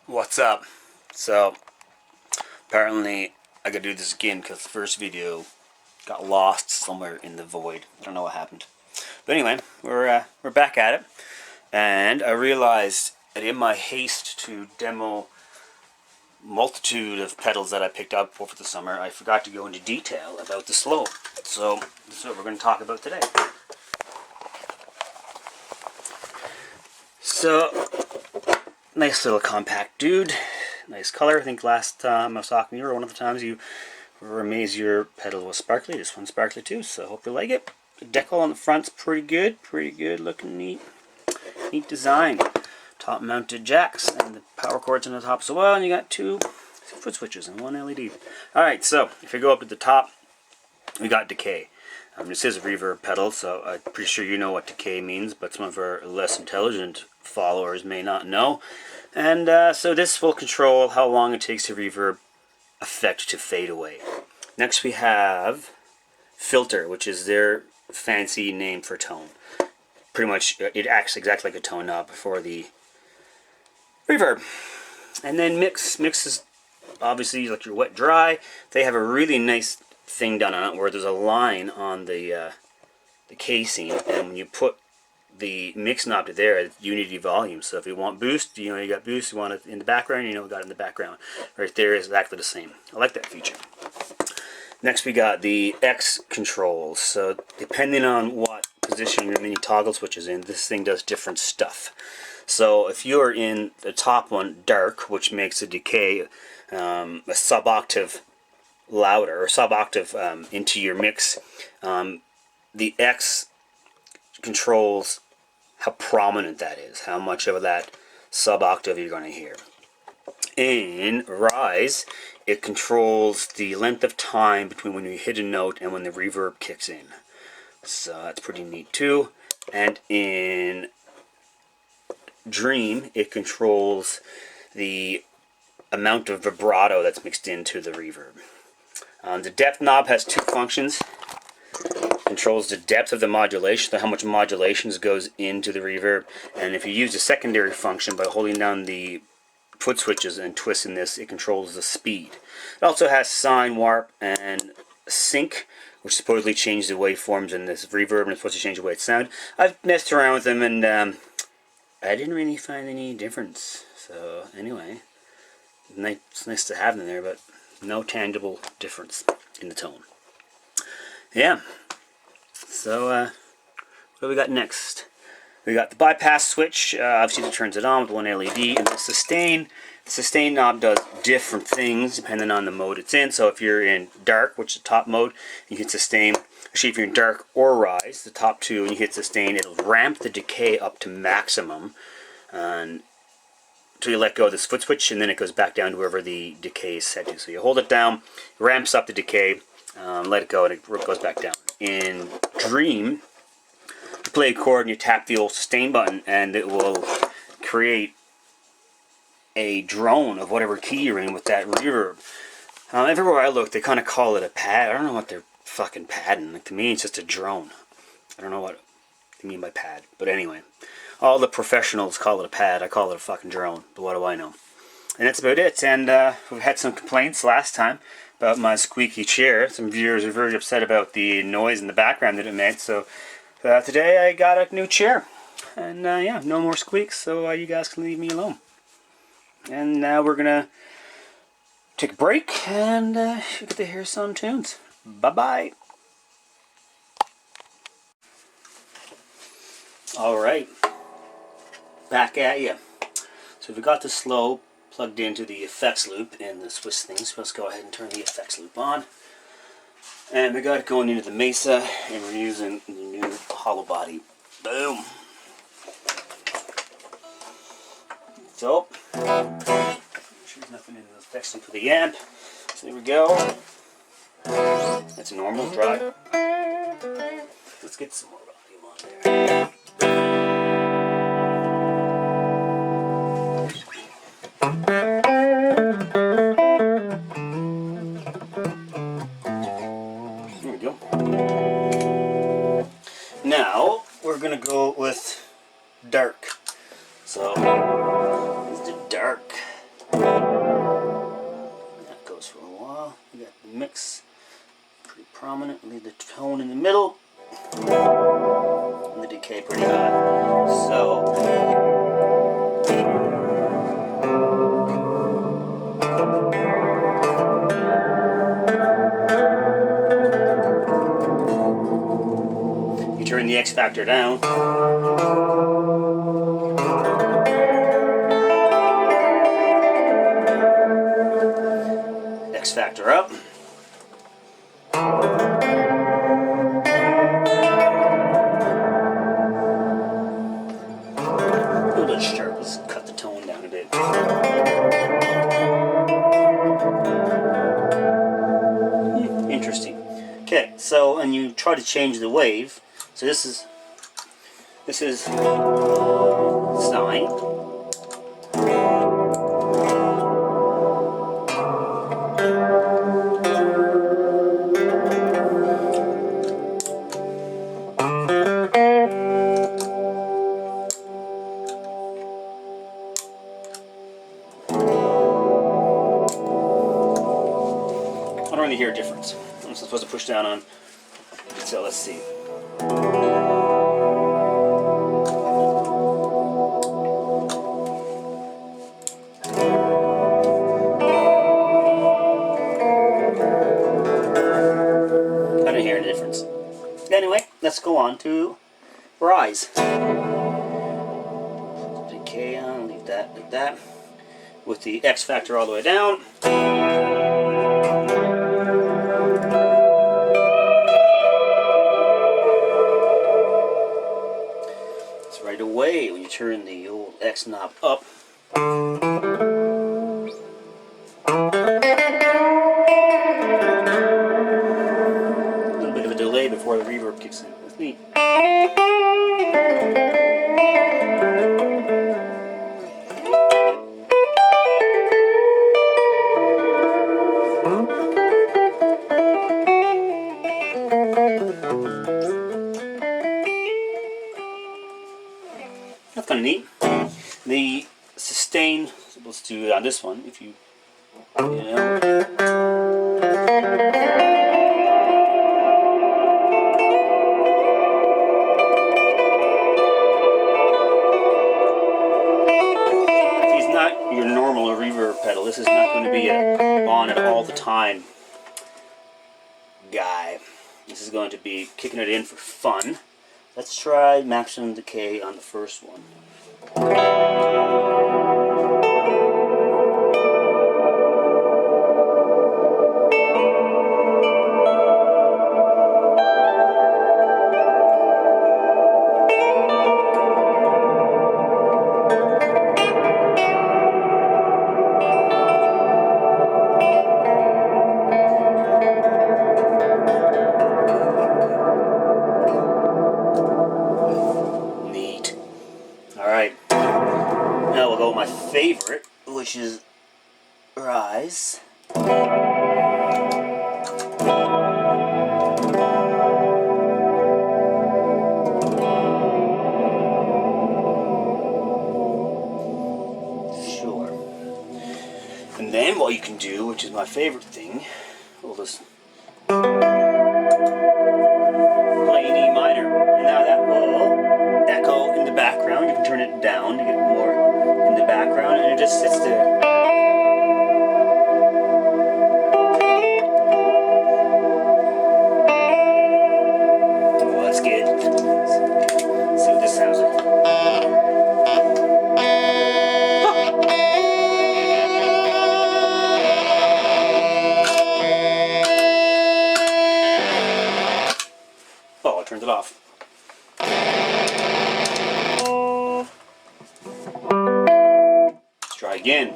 What's up? So apparently I gotta do this again because the first video got lost somewhere in the void. I don't know what happened. But anyway, we're back at it, and I realized that in my haste to demo multitude of pedals that I picked up over the summer, I forgot to go into detail about the Slo. So this is what we're going to talk about today. So, nice little compact dude. Nice color. I think last time I was talking to you, or one of the times you were amazed your pedal was sparkly. This one's sparkly too, so I hope you like it. The decal on the front's pretty good looking, neat design. Top mounted jacks and the power cords on the top as well, and you got two foot switches and one LED. Alright, so if you go up to the top, we got Decay. This is a reverb pedal, so I'm pretty sure you know what Decay means, but some of our less intelligent followers may not know. And so this will control how long it takes the reverb effect to fade away. Next we have Filter, which is their fancy name for tone. Pretty much it acts exactly like a tone knob for the reverb. And then Mix is obviously like your wet dry. They have a really nice thing done on it where there's a line on the casing, and when you put the mix knob to there, it's unity volume. So if you want boost, you know you got boost. You want it in the background, you know you got it in the background. Right there is exactly the same. I like that feature. Next we got the X controls. So depending on what position your mini toggle switch is in, this thing does different stuff. So if you're in the top one, dark, which makes the Decay a sub-octave louder, or sub-octave into your mix, the X controls how prominent that is, how much of that sub-octave you're going to hear. In Rise, it controls the length of time between when you hit a note and when the reverb kicks in. So that's pretty neat too. And in Dream, it controls the amount of vibrato that's mixed into the reverb. The depth knob has two functions. Controls the depth of the modulation, so how much modulations goes into the reverb. And if you use the secondary function by holding down the foot switches and twisting this, it controls the speed. It also has sine, warp, and sync, which supposedly change the waveforms in this reverb, and it's supposed to change the way it sounds. I've messed around with them, and I didn't really find any difference. So anyway, it's nice to have them there, but no tangible difference in the tone. Yeah. So what do we got next? We got the bypass switch. Obviously, it turns it on with one LED, and the sustain. The sustain knob does different things depending on the mode it's in. So if you're in dark, which is the top mode, you hit sustain. Actually, if you're in dark or rise, the top two, and you hit sustain, it'll ramp the Decay up to maximum, and until you let go of this foot switch, and then it goes back down to wherever the Decay is set to. So you hold it down, ramps up the Decay, let it go, and it goes back down. In Dream, you play a chord and you tap the old sustain button, and it will create a drone of whatever key you're in with that reverb. Everywhere I look, they kind of call it a pad. I don't know what they're fucking padding. Like, to me, it's just a drone. I don't know what they mean by pad. But anyway, all the professionals call it a pad. I call it a fucking drone. But what do I know? And that's about it. And we've had some complaints last time about my squeaky chair. Some viewers were very upset about the noise in the background that it made. So today I got a new chair. And yeah, no more squeaks, so you guys can leave me alone. And now we're going to take a break and get to hear some tunes. Bye-bye. Alright. Back at you. So we got the Slo plugged into the effects loop in the Swiss thing, so let's go ahead and turn the effects loop on. And we got it going into the Mesa, and we're using the new hollow body. Boom! So, make sure there's nothing in the effects loop for the amp. So there we go. That's a normal drive. Let's get some more volume on there. There we go. Now we're gonna go with dark. So, let's do dark. factor down. X factor up. A little bit sharp. Let's cut the tone down a bit. Interesting. Okay, so and you try to change the wave. So this is sine. I don't really hear a difference. I'm supposed to push down on. So let's see. I don't hear a difference. Anyway, let's go on to rise. Decay on, leave that like that. With the X factor all the way down. It's right away when you turn the old X knob up. A little bit of a delay before the reverb kicks in. That's neat. That's kind of neat. The sustain, let's do it on this one. If you know. It's not your normal reverb pedal. This is not going to be a on it all the time guy. This is going to be kicking it in for fun. Let's try maximum decay on the first one. Now we'll go with my favorite, which is rise. Sure. And then what you can do, which is my favorite thing, we'll just play D minor. And now that will echo in the background. You can turn it down to get more in the background, and it just sits there. Well, let's see what this sounds like. Oh, I turned it off. Let's try again.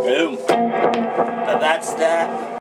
Boom. But that's that.